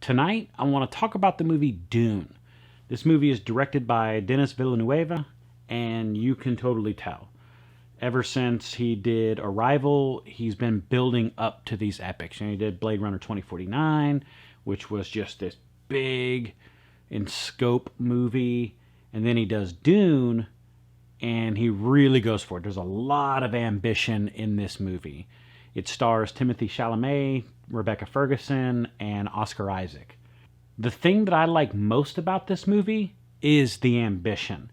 Tonight, I want to talk about the movie Dune. This movie is directed by Denis Villeneuve, and you can totally tell. Ever since he did Arrival, he's been building up to these epics. And he did Blade Runner 2049, which was just this big in scope movie. And then he does Dune, and he really goes for it. There's a lot of ambition in this movie. It stars Timothée Chalamet, Rebecca Ferguson, and Oscar Isaac. The thing that I like most about this movie is the ambition.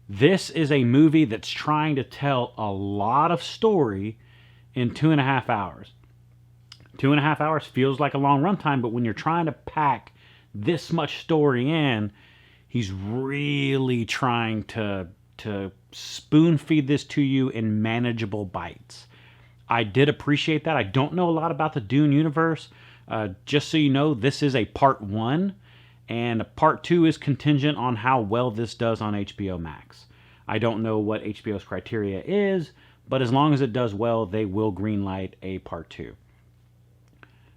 This is a movie that's trying to tell a lot of story in 2.5 hours. 2.5 hours feels like a long runtime, but when you're trying to pack this much story in, he's really trying to spoon feed this to you in manageable bites. I did appreciate that. I don't know a lot about the Dune universe. Just so you know, this is a part 1, and part 2 is contingent on how well this does on HBO Max. I don't know what HBO's criteria is, but as long as it does well, they will greenlight a part 2.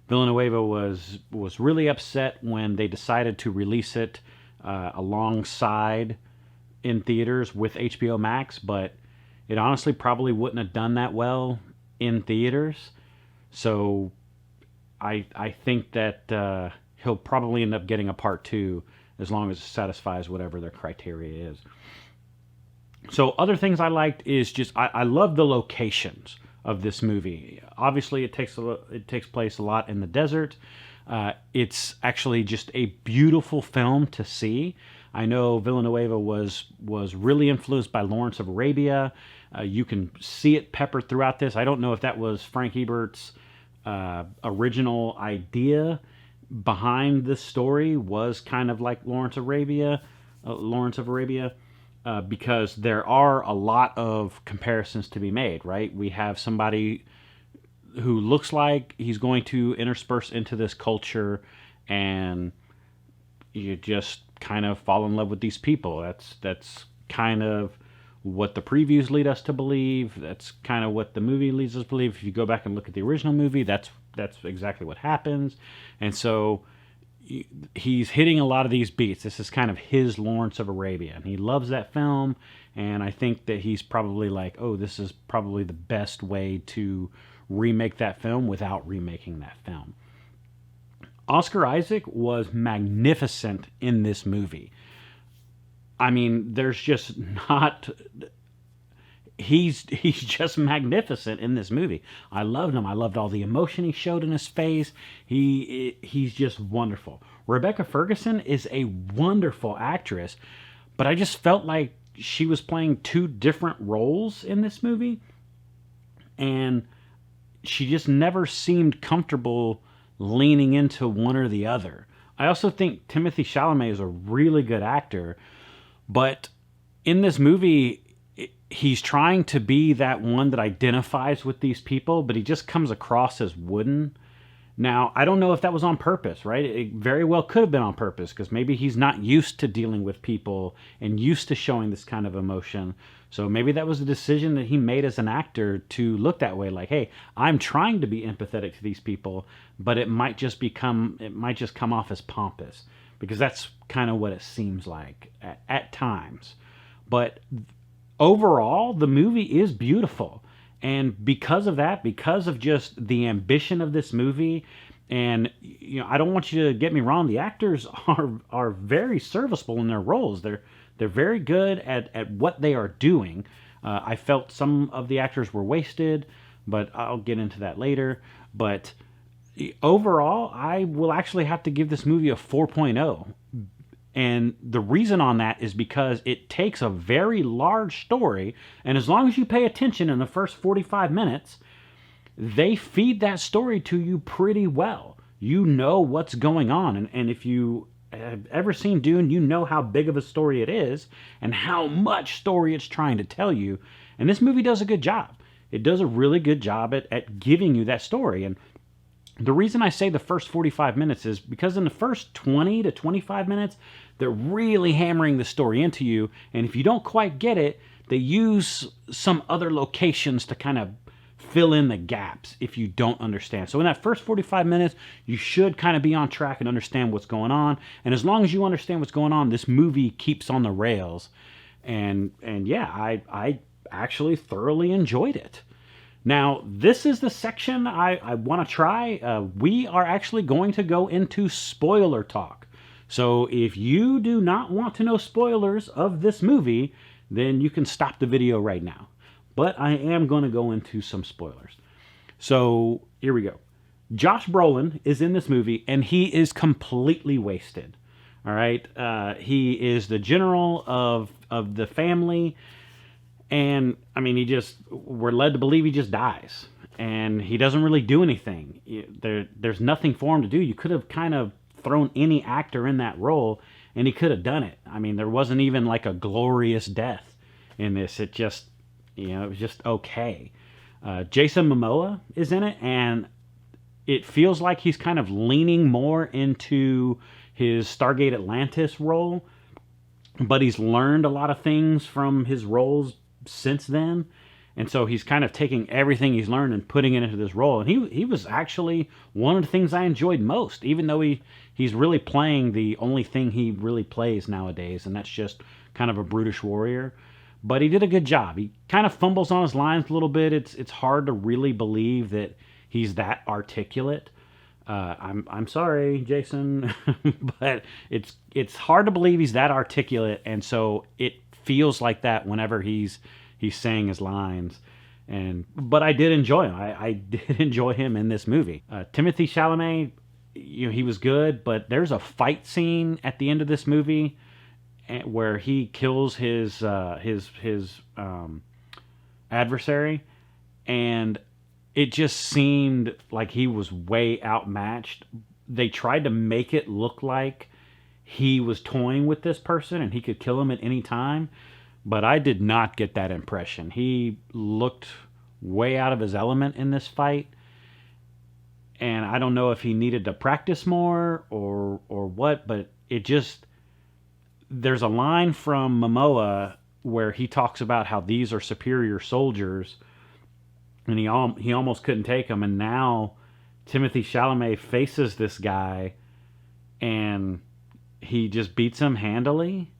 Villeneuve was really upset when they decided to release it alongside in theaters with HBO Max, but it honestly probably wouldn't have done that well in theaters. So I think that he'll probably end up getting a part 2 as long as it satisfies whatever their criteria is. So other things I liked is just I love the locations of this movie. Obviously, it takes place a lot in the desert. It's actually just a beautiful film to see. I know Villeneuve was really influenced by Lawrence of Arabia. You can see it peppered throughout this. I don't know if that was Frank Herbert's original idea behind the story, was kind of like Lawrence of Arabia, because there are a lot of comparisons to be made, right? We have somebody who looks like he's going to intersperse into this culture, and you just kind of fall in love with these people. That's kind of what the previews lead us to believe. That's kind of what the movie leads us to believe. If you go back and look at the original movie, that's exactly what happens. And so he's hitting a lot of these beats. This is kind of his Lawrence of Arabia, and he loves that film. And I think that he's probably like, oh, this is probably the best way to remake that film without remaking that film. Oscar Isaac was magnificent in this movie. I mean, there's just not... He's just magnificent in this movie. I loved him. I loved all the emotion he showed in his face. He's just wonderful. Rebecca Ferguson is a wonderful actress, but I just felt like she was playing 2 different roles in this movie, and she just never seemed comfortable leaning into one or the other. I also think Timothée Chalamet is a really good actor, but in this movie, he's trying to be that one that identifies with these people, but he just comes across as wooden. Now, I don't know if that was on purpose, right? It very well could have been on purpose, because maybe he's not used to dealing with people and used to showing this kind of emotion. So maybe that was a decision that he made as an actor to look that way, like, hey, I'm trying to be empathetic to these people, but it might just come off as pompous, because that's kind of what it seems like at times. But overall, the movie is beautiful. And because of that, because of just the ambition of this movie, and I don't want you to get me wrong, the actors are very serviceable in their roles. They're very good at what they are doing. I felt some of the actors were wasted, but I'll get into that later. But overall, I will actually have to give this movie a 4.0. And the reason on that is because it takes a very large story, and as long as you pay attention in the first 45 minutes, they feed that story to you pretty well. You know what's going on, and if you have ever seen Dune, you know how big of a story it is and how much story it's trying to tell you. And this movie does a good job. It does a really good job at giving you that story. And the reason I say the first 45 minutes is because in the first 20 to 25 minutes, they're really hammering the story into you. And if you don't quite get it, they use some other locations to kind of fill in the gaps if you don't understand. So in that first 45 minutes, you should kind of be on track and understand what's going on. And as long as you understand what's going on, this movie keeps on the rails. And yeah, I actually thoroughly enjoyed it. Now, this is the section I want to try. We are actually going to go into spoiler talk. So if you do not want to know spoilers of this movie, then you can stop the video right now. But I am going to go into some spoilers. So here we go. Josh Brolin is in this movie, and he is completely wasted. All right? He is the general of the family. And, I mean, we're led to believe he just dies. And he doesn't really do anything. There's nothing for him to do. You could have kind of thrown any actor in that role, and he could have done it. I mean, there wasn't even like a glorious death in this. It just, it was just okay. Jason Momoa is in it, and it feels like he's kind of leaning more into his Stargate Atlantis role, but he's learned a lot of things from his roles since then, and so he's kind of taking everything he's learned and putting it into this role. And he was actually one of the things I enjoyed most, even though he's really playing the only thing he really plays nowadays, and that's just kind of a brutish warrior. But he did a good job. He kind of fumbles on his lines a little bit. It's hard to really believe that he's that articulate. I'm sorry, Jason, but it's hard to believe he's that articulate, and so it feels like that whenever he's saying his lines. But I did enjoy him. I did enjoy him in this movie. Timothée Chalamet, he was good, but there's a fight scene at the end of this movie where he kills his adversary, and it just seemed like he was way outmatched. They tried to make it look like he was toying with this person and he could kill him at any time, but I did not get that impression. He looked way out of his element in this fight, and I don't know if he needed to practice more or what, but it just... There's a line from Momoa where he talks about how these are superior soldiers, and he almost couldn't take them, and now Timothée Chalamet faces this guy, and he just beats him handily.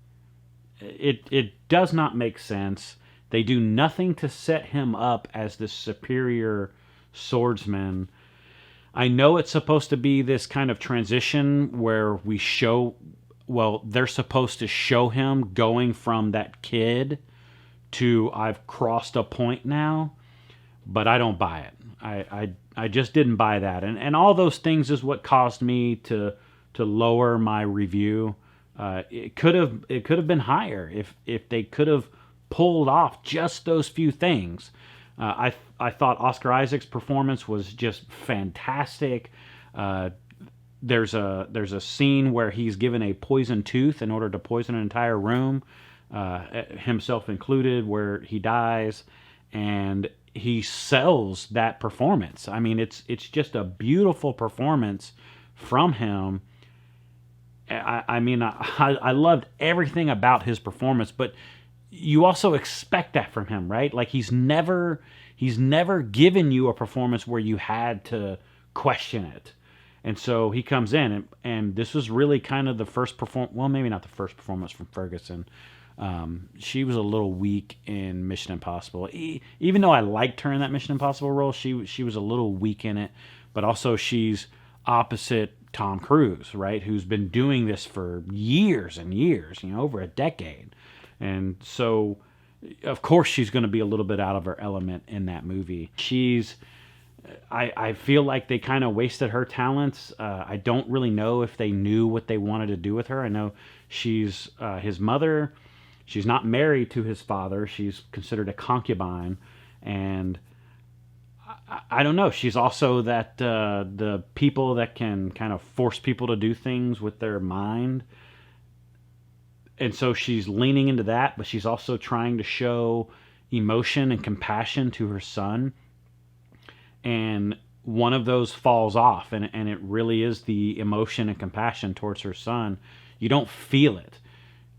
It does not make sense. They do nothing to set him up as this superior swordsman. I know it's supposed to be this kind of transition where we show... Well, they're supposed to show him going from that kid to I've crossed a point now, but I don't buy it. I just didn't buy that. And all those things is what caused me to lower my review. It could have been higher if they could have pulled off just those few things. I thought Oscar Isaac's performance was just fantastic. There's a scene where he's given a poison tooth in order to poison an entire room, himself included, where he dies, and he sells that performance. I mean, it's just a beautiful performance from him. I loved everything about his performance, but you also expect that from him, right? Like he's never given you a performance where you had to question it. And so he comes in, and this was really kind of the first performance. Well, maybe not the first performance from Ferguson. She was a little weak in Mission Impossible. Even though I liked her in that Mission Impossible role, she was a little weak in it. But also she's opposite Tom Cruise, right? Who's been doing this for years and years, over a decade. And so, of course, she's going to be a little bit out of her element in that movie. I feel like they kind of wasted her talents. I don't really know if they knew what they wanted to do with her. I know she's his mother. She's not married to his father. She's considered a concubine. And I don't know. She's also the people that can kind of force people to do things with their mind. And so she's leaning into that, but she's also trying to show emotion and compassion to her son. And one of those falls off, and it really is the emotion and compassion towards her son. You don't feel it.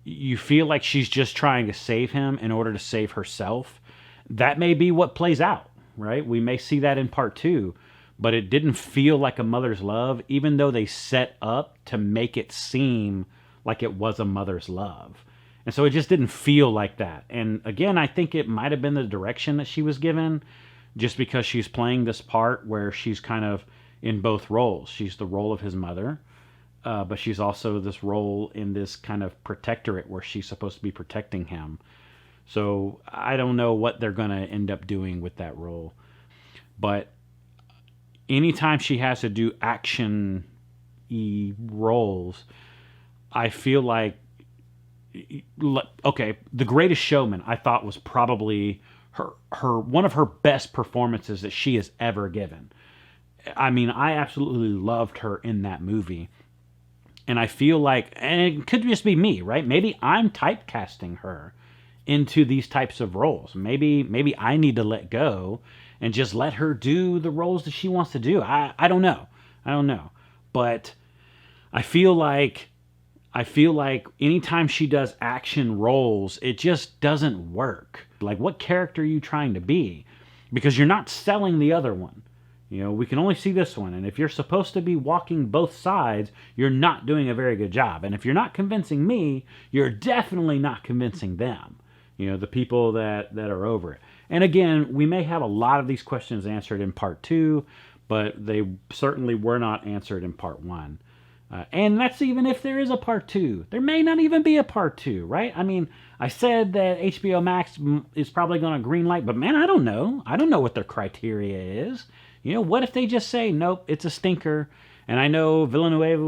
You feel like she's just trying to save him in order to save herself. That may be what plays out. right? We may see that in part two, but it didn't feel like a mother's love, even though they set up to make it seem like it was a mother's love. And so it just didn't feel like that. And again, I think it might have been the direction that she was given, just because she's playing this part where she's kind of in both roles. She's the role of his mother, but she's also this role in this kind of protectorate where she's supposed to be protecting him. So I don't know what they're going to end up doing with that role. But anytime she has to do action-y roles, I feel like, okay, The Greatest Showman I thought was probably her one of her best performances that she has ever given. I mean, I absolutely loved her in that movie. And I feel like, and it could just be me, right? Maybe I'm typecasting her into these types of roles. Maybe I need to let go and just let her do the roles that she wants to do. I don't know. But I feel like anytime she does action roles, it just doesn't work. Like, what character are you trying to be? Because you're not selling the other one. You know, we can only see this one. And if you're supposed to be walking both sides, you're not doing a very good job. And if you're not convincing me, you're definitely not convincing them. You know, the people that are over it. And again, we may have a lot of these questions answered in part two, but they certainly were not answered in part one. And that's even if there is a part two. There may not even be a part two, right? I mean, I said that HBO Max is probably going to greenlight, but man, I don't know. I don't know what their criteria is. You know, what if they just say, nope, it's a stinker? And I know Villeneuve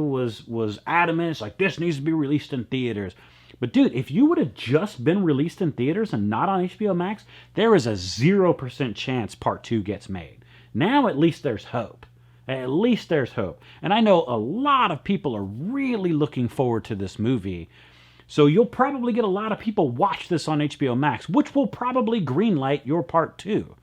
was adamant. It's like, this needs to be released in theaters. But dude, if you would have just been released in theaters and not on HBO Max, there is a 0% chance part two gets made. Now at least there's hope. At least there's hope. And I know a lot of people are really looking forward to this movie. So you'll probably get a lot of people watch this on HBO Max, which will probably greenlight your part two.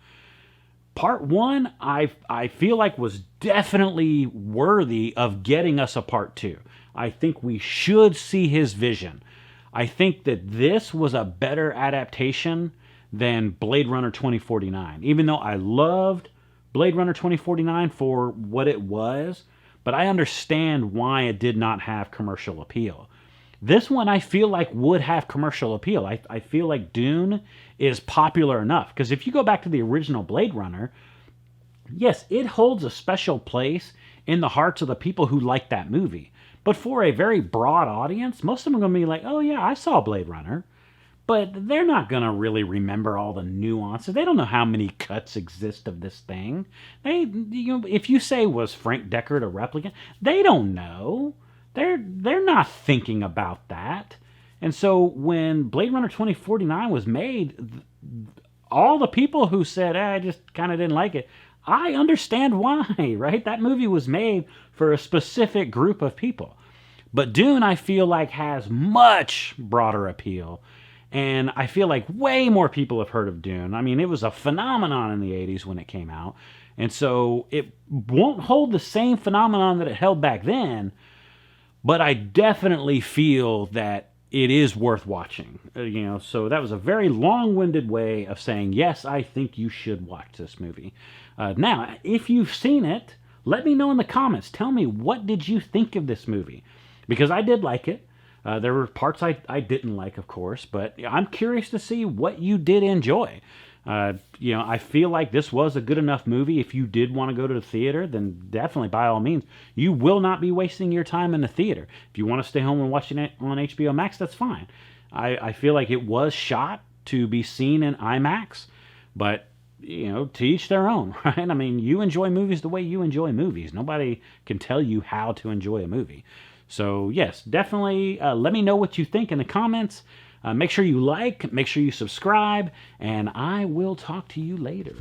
Part one, I feel like was definitely worthy of getting us a part two. I think we should see his vision. I think that this was a better adaptation than Blade Runner 2049. Even though I loved Blade Runner 2049 for what it was, but I understand why it did not have commercial appeal. This one I feel like would have commercial appeal. I feel like Dune is popular enough. Because if you go back to the original Blade Runner, yes, it holds a special place in the hearts of the people who like that movie. But for a very broad audience, most of them are going to be like, oh yeah, I saw Blade Runner. But they're not going to really remember all the nuances. They don't know how many cuts exist of this thing. If you say, was Frank Deckard a replicant? They don't know. They're not thinking about that. And so when Blade Runner 2049 was made, all the people who said, I just kind of didn't like it, I understand why, right? That movie was made for a specific group of people. But Dune, I feel like, has much broader appeal. And I feel like way more people have heard of Dune. I mean, it was a phenomenon in the 80s when it came out. And so it won't hold the same phenomenon that it held back then. But I definitely feel that it is worth watching. So that was a very long-winded way of saying, yes, I think you should watch this movie. Now, if you've seen it, let me know in the comments. Tell me, what did you think of this movie? Because I did like it. There were parts I didn't like, of course, but I'm curious to see what you did enjoy. I feel like this was a good enough movie. If you did want to go to the theater, then definitely, by all means, you will not be wasting your time in the theater. If you want to stay home and watch it on HBO Max, that's fine. I feel like it was shot to be seen in IMAX, but to each their own, right? I mean, you enjoy movies the way you enjoy movies. Nobody can tell you how to enjoy a movie. So yes, definitely let me know what you think in the comments. Make sure you like, make sure you subscribe, and I will talk to you later.